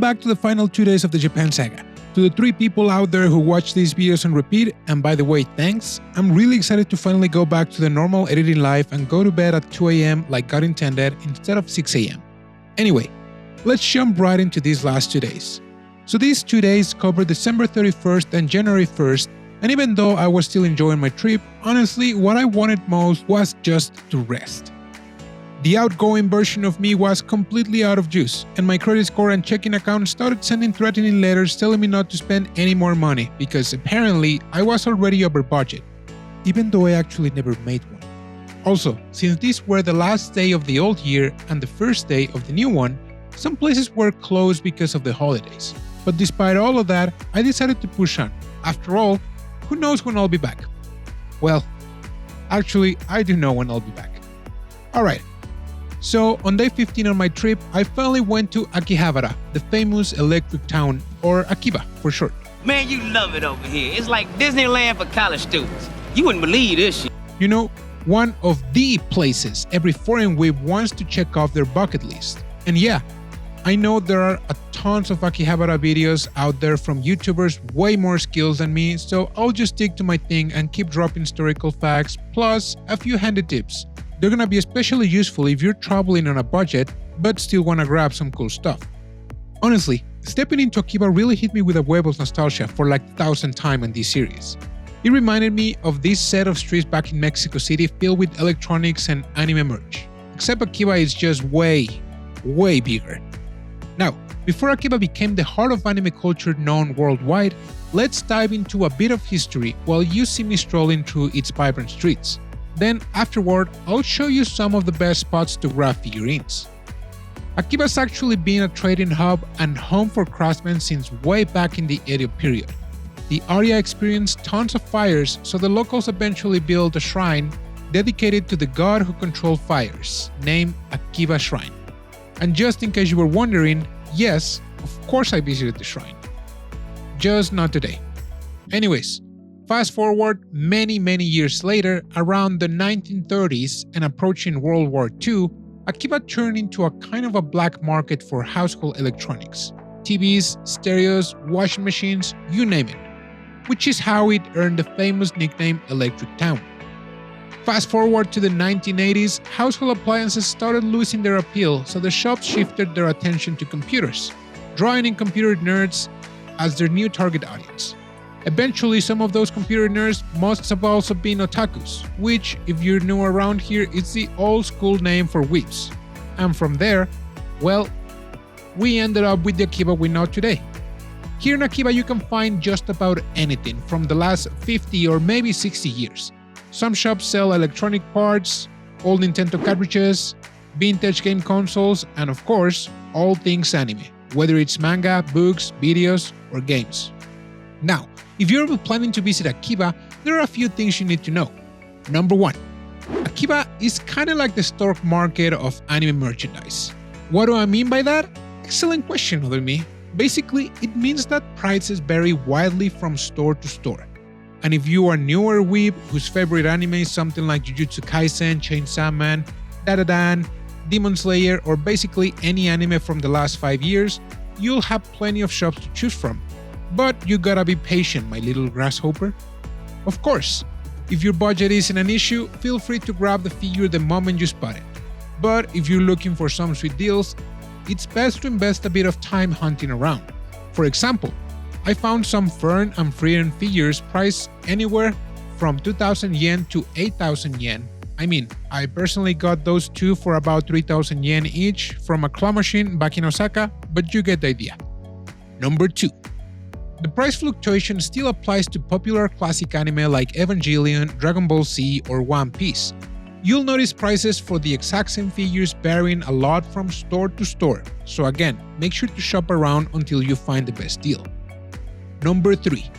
back to the final 2 days of the Japan Saga. To the 3 people out there who watch these videos on repeat, and by the way, thanks, I'm really excited to finally go back to the normal editing life and go to bed at 2 AM like God intended instead of 6 AM. Anyway, let's jump right into these last 2 days. So these 2 days cover December 31st and January 1st, and even though I was still enjoying my trip, honestly, what I wanted most was just to rest. The outgoing version of me was completely out of juice, and my credit score and checking account started sending threatening letters telling me not to spend any more money because apparently I was already over budget, even though I actually never made one. Also, since these were the last day of the old year and the first day of the new one, some places were closed because of the holidays. But despite all of that, I decided to push on. After all, who knows when I'll be back? Well, actually, I do know when I'll be back. Alright. So, on day 15 on my trip, I finally went to Akihabara, the famous electric town, or Akiba for short. Man, you love it over here. It's like Disneyland for college students. You wouldn't believe this shit. You know, one of the places every foreign whip wants to check off their bucket list. And yeah, I know there are a tons of Akihabara videos out there from YouTubers way more skilled than me, so I'll just stick to my thing and keep dropping historical facts, plus a few handy tips. They're gonna be especially useful if you're traveling on a budget but still wanna grab some cool stuff. Honestly, stepping into Akiba really hit me with a wave of nostalgia for like 1,000th time in this series. It reminded me of this set of streets back in Mexico City filled with electronics and anime merch. Except Akiba is just way bigger. Now, before Akiba became the heart of anime culture known worldwide, let's dive into a bit of history while you see me strolling through its vibrant streets. Then afterward, I'll show you some of the best spots to grab figurines. Akiba's actually been a trading hub and home for craftsmen since way back in the Edo period. The area experienced tons of fires, so the locals eventually built a shrine dedicated to the god who controlled fires, named Akiba Shrine. And just in case you were wondering, yes, of course I visited the shrine. Just not today. Anyways, fast forward many years later, around the 1930s and approaching World War II, Akiba turned into a kind of a black market for household electronics. TVs, stereos, washing machines, you name it. Which is how it earned the famous nickname Electric Town. Fast forward to the 1980s, household appliances started losing their appeal, so the shops shifted their attention to computers, drawing in computer nerds as their new target audience. Eventually, some of those computer nerds must have also been otakus, which, if you're new around here, is the old school name for weebs. And from there, well, we ended up with the Akiba we know today. Here in Akiba you can find just about anything from the last 50 or maybe 60 years. Some shops sell electronic parts, old Nintendo cartridges, vintage game consoles, and of course, all things anime, whether it's manga, books, videos, or games. Now, if you're planning to visit Akiba, there are a few things you need to know. Number 1. Akiba is kinda like the stock market of anime merchandise. What do I mean by that? Excellent question, other me. Basically, it means that prices vary widely from store to store. And if you are newer weeb whose favorite anime is something like Jujutsu Kaisen, Chainsaw Man, Dadadan, Demon Slayer, or basically any anime from the last 5 years, you'll have plenty of shops to choose from. But you gotta be patient, my little grasshopper. Of course, if your budget isn't an issue, feel free to grab the figure the moment you spot it. But if you're looking for some sweet deals, it's best to invest a bit of time hunting around. For example, I found some Fern and Frieren figures priced anywhere from 2,000 yen to 8,000 yen. I mean, I personally got those two for about 3,000 yen each from a claw machine back in Osaka, but you get the idea. Number 2. The price fluctuation still applies to popular classic anime like Evangelion, Dragon Ball Z, or One Piece. You'll notice prices for the exact same figures varying a lot from store to store, so again, make sure to shop around until you find the best deal. Number 3.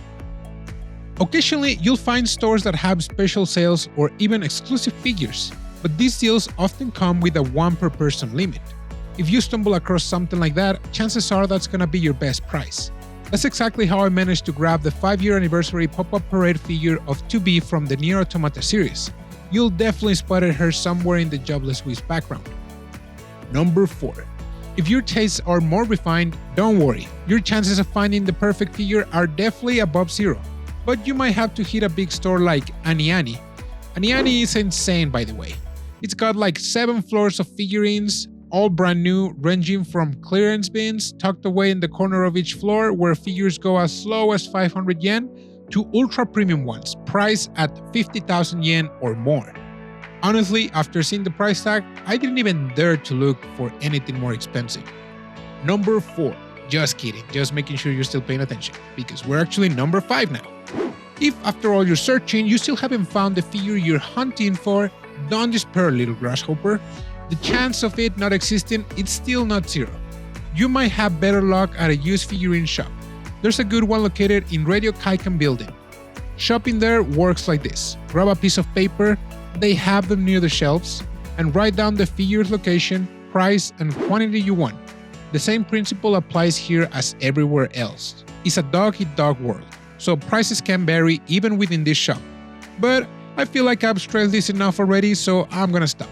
Occasionally, you'll find stores that have special sales or even exclusive figures, but these deals often come with a 1 per person limit. If you stumble across something like that, chances are that's gonna be your best price. That's exactly how I managed to grab the 5-year anniversary pop-up parade figure of 2B from the Nier Automata series. You'll definitely spotted her somewhere in the Jobless Wiz background. Number 4. If your tastes are more refined, don't worry, your chances of finding the perfect figure are definitely above zero. But you might have to hit a big store like Ani. Ani is insane, by the way. It's got like 7 floors of figurines, all brand new, ranging from clearance bins tucked away in the corner of each floor where figures go as low as 500 yen to ultra premium ones priced at 50,000 yen or more. Honestly, after seeing the price tag, I didn't even dare to look for anything more expensive. Number 4. Just kidding, just making sure you're still paying attention, because we're actually number 5 now. If after all your searching you still haven't found the figure you're hunting for, don't despair, little grasshopper. The chance of it not existing is still not zero. You might have better luck at a used figurine shop. There's a good one located in Radio Kaikan building. Shopping there works like this. Grab a piece of paper, they have them near the shelves, and write down the figure's location, price, and quantity you want. The same principle applies here as everywhere else. It's a dog-eat-dog world, so prices can vary even within this shop. But I feel like I've stressed this enough already, so I'm gonna stop.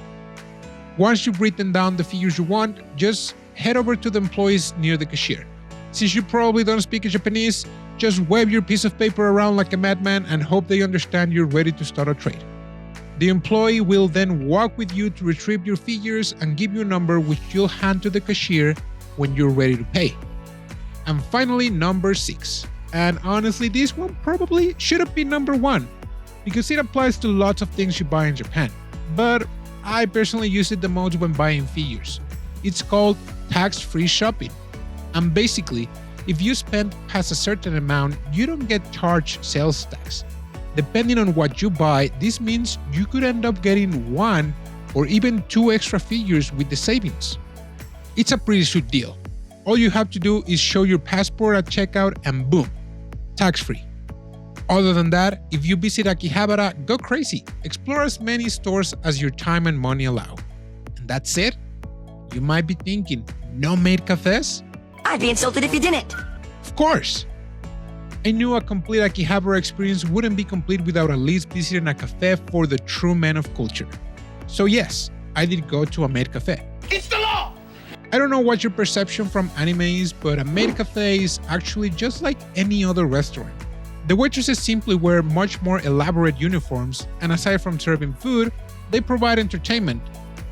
Once you've written down the figures you want, just head over to the employees near the cashier. Since you probably don't speak Japanese, just wave your piece of paper around like a madman and hope they understand you're ready to start a trade. The employee will then walk with you to retrieve your figures and give you a number which you'll hand to the cashier when you're ready to pay. And finally, number 6. And honestly, this one probably should have been number 1, because it applies to lots of things you buy in Japan. But I personally use it the most when buying figures. It's called tax-free shopping. And basically, if you spend past a certain amount, you don't get charged sales tax. Depending on what you buy, this means you could end up getting 1 or even 2 extra figures with the savings. It's a pretty sweet deal. All you have to do is show your passport at checkout and boom, tax-free. Other than that, if you visit Akihabara, go crazy. Explore as many stores as your time and money allow. And that's it? You might be thinking, no Maid cafes? I'd be insulted if you didn't. Of course! I knew a complete Akihabara experience wouldn't be complete without at least visiting a cafe for the true men of culture. So yes, I did go to a Maid cafe. It's the law! I don't know what your perception from anime is, but a Maid cafe is actually just like any other restaurant. The waitresses simply wear much more elaborate uniforms, and aside from serving food, they provide entertainment.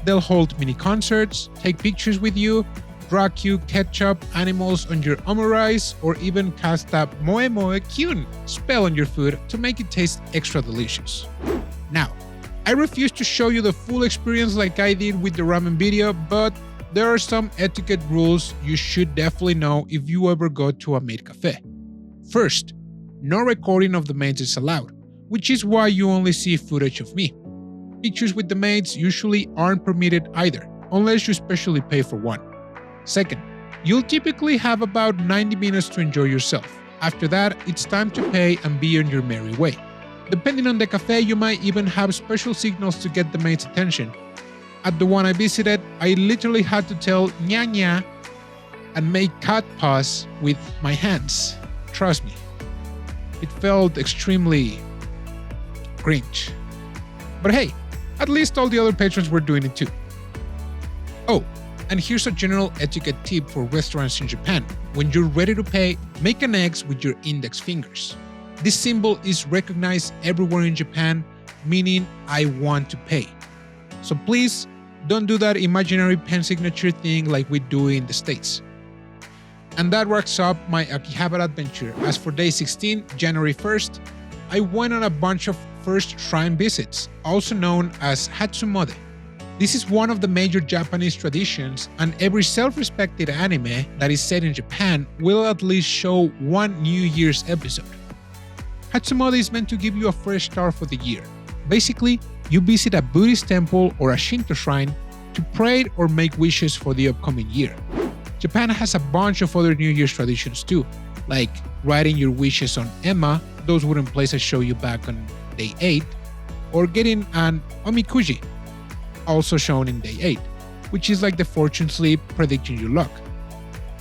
They'll hold mini concerts, take pictures with you, drag you ketchup animals on your omurice, or even cast a moe moe kyun spell on your food to make it taste extra delicious. Now, I refuse to show you the full experience like I did with the ramen video, but there are some etiquette rules you should definitely know if you ever go to a Maid cafe. First, no recording of the maids is allowed, which is why you only see footage of me. Pictures with the maids usually aren't permitted either, unless you specially pay for one. Second, you'll typically have about 90 minutes to enjoy yourself. After that, it's time to pay and be on your merry way. Depending on the cafe, you might even have special signals to get the maid's attention. At the one I visited, I literally had to tell nya nya and make cat paws with my hands. Trust me, it felt extremely cringe. But hey, at least all the other patrons were doing it too. Oh, and here's a general etiquette tip for restaurants in Japan. When you're ready to pay, make an X with your index fingers. This symbol is recognized everywhere in Japan, meaning I want to pay. So please, don't do that imaginary pen signature thing like we do in the States. And that wraps up my Akihabara adventure. As for day 16, January 1st, I went on a bunch of first shrine visits, also known as Hatsumode. This is one of the major Japanese traditions, and every self-respected anime that is set in Japan will at least show one New Year's episode. Hatsumode is meant to give you a fresh start for the year. Basically, you visit a Buddhist temple or a Shinto shrine to pray or make wishes for the upcoming year. Japan has a bunch of other New Year's traditions too, like writing your wishes on Emma, those wooden places show you back on day 8, or getting an omikuji, also shown in day 8, which is like the fortune slip predicting your luck.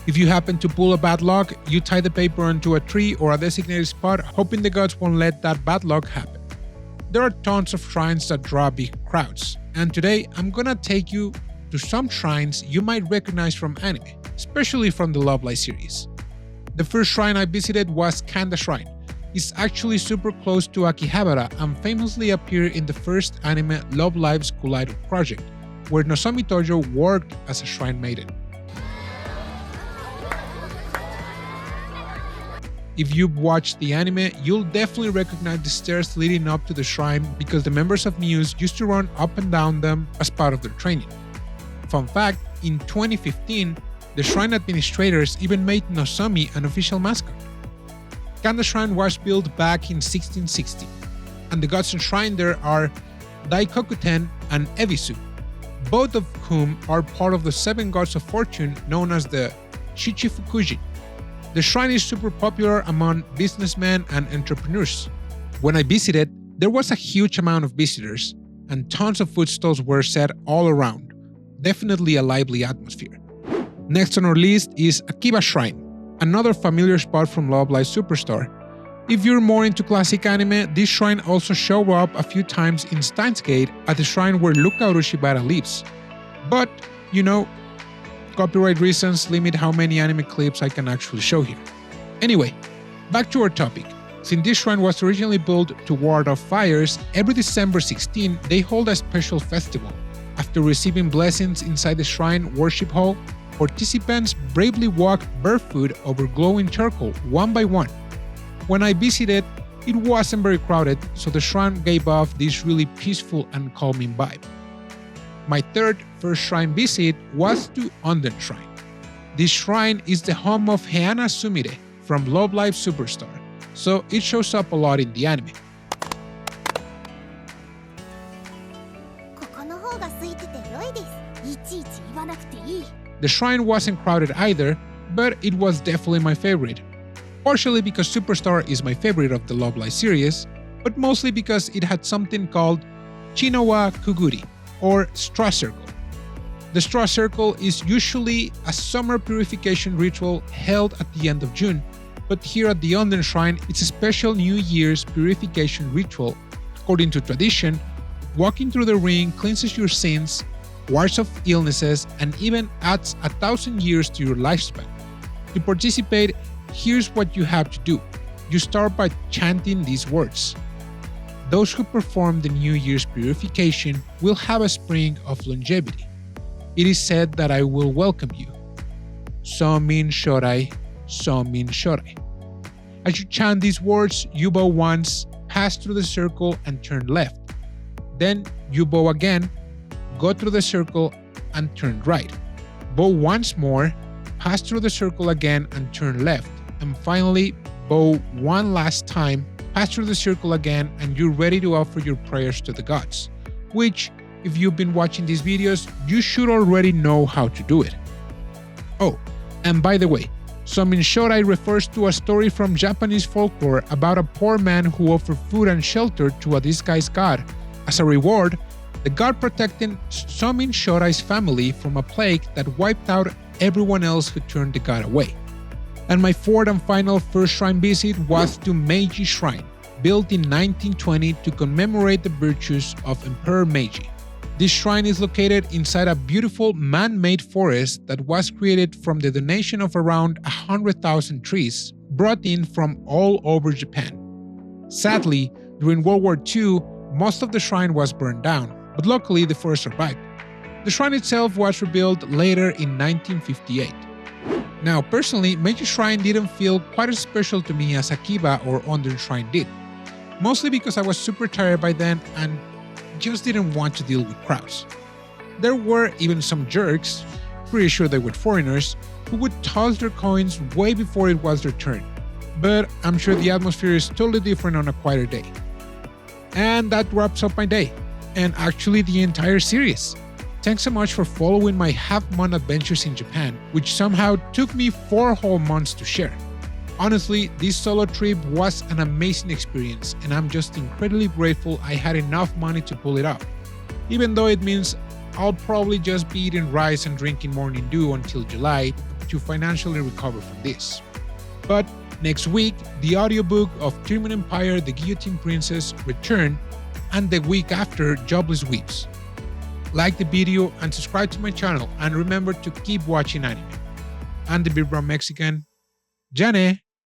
If you happen to pull a bad luck, you tie the paper onto a tree or a designated spot, hoping the gods won't let that bad luck happen. There are tons of shrines that draw big crowds, and today I'm gonna take you to to some shrines you might recognize from anime, especially from the Love Live series. The first shrine I visited was Kanda Shrine. It's actually super close to Akihabara and famously appeared in the first anime Love Live School Idol project, where Nozomi Tojo worked as a shrine maiden. If you've watched the anime, you'll definitely recognize the stairs leading up to the shrine because the members of Muse used to run up and down them as part of their training. Fun fact, in 2015, the shrine administrators even made Nozomi an official mascot. Kanda Shrine was built back in 1660, and the gods enshrined there are Daikokuten and Ebisu, both of whom are part of the 7 gods of fortune known as the Shichifukuji. The shrine is super popular among businessmen and entrepreneurs. When I visited, there was a huge amount of visitors, and tons of food stalls were set all around. Definitely a lively atmosphere. Next on our list is Akiba Shrine, another familiar spot from Love Live Superstar. If you're more into classic anime, this shrine also showed up a few times in Steins Gate at the shrine where Luca Orochimaru lives. But, you know, copyright reasons limit how many anime clips I can actually show here. Anyway, back to our topic. Since this shrine was originally built to ward off fires, every December 16 they hold a special festival. After receiving blessings inside the shrine worship hall, participants bravely walk barefoot over glowing charcoal one by one. When I visited, it wasn't very crowded, so the shrine gave off this really peaceful and calming vibe. My first shrine visit was to Onden Shrine. This shrine is the home of Hatsumode from Love Live Superstar, so it shows up a lot in the anime. The shrine wasn't crowded either, but it was definitely my favorite. Partially because Superstar is my favorite of the Love Live series, but mostly because it had something called Chinowa Kuguri, or straw circle. The straw circle is usually a summer purification ritual held at the end of June, but here at the Onden Shrine, it's a special New Year's purification ritual. According to tradition, walking through the ring cleanses your sins, wards off illnesses, and even adds 1,000 years to your lifespan. To participate, here's what you have to do. You start by chanting these words. Those who perform the New Year's purification will have a spring of longevity. It is said that I will welcome you. Somin Shorai, Somin Shorai. As you chant these words, you bow once, pass through the circle and turn left. Then you bow again, go through the circle and turn right. Bow once more, pass through the circle again and turn left. And finally, bow one last time, pass through the circle again, and you're ready to offer your prayers to the gods, which, if you've been watching these videos, you should already know how to do it. Oh, and by the way, Somin Shorai refers to a story from Japanese folklore about a poor man who offered food and shelter to a disguised god. As a reward, the god protected Somin Shorai's family from a plague that wiped out everyone else who turned the god away. And my fourth and final first shrine visit was to Meiji Shrine, built in 1920 to commemorate the virtues of Emperor Meiji. This shrine is located inside a beautiful man-made forest that was created from the donation of around 100,000 trees brought in from all over Japan. Sadly, during World War II, most of the shrine was burned down, but luckily the forest survived. The shrine itself was rebuilt later in 1958. Now, personally, Meiji Shrine didn't feel quite as special to me as Akiba or Onden Shrine did, mostly because I was super tired by then and just didn't want to deal with crowds. There were even some jerks, pretty sure they were foreigners, who would toss their coins way before it was their turn, but I'm sure the atmosphere is totally different on a quieter day. And that wraps up my day, and actually the entire series. Thanks so much for following my half-month adventures in Japan, which somehow took me 4 whole months to share. Honestly, this solo trip was an amazing experience, and I'm just incredibly grateful I had enough money to pull it off, even though it means I'll probably just be eating rice and drinking Morning Dew until July to financially recover from this. But next week, the audiobook of Ottoman Empire: The Guillotine Princess return, and the week after, Jobless Weeps. like the video, and subscribe to my channel. And remember to keep watching anime. I'm the Big Brown Mexican. Jane!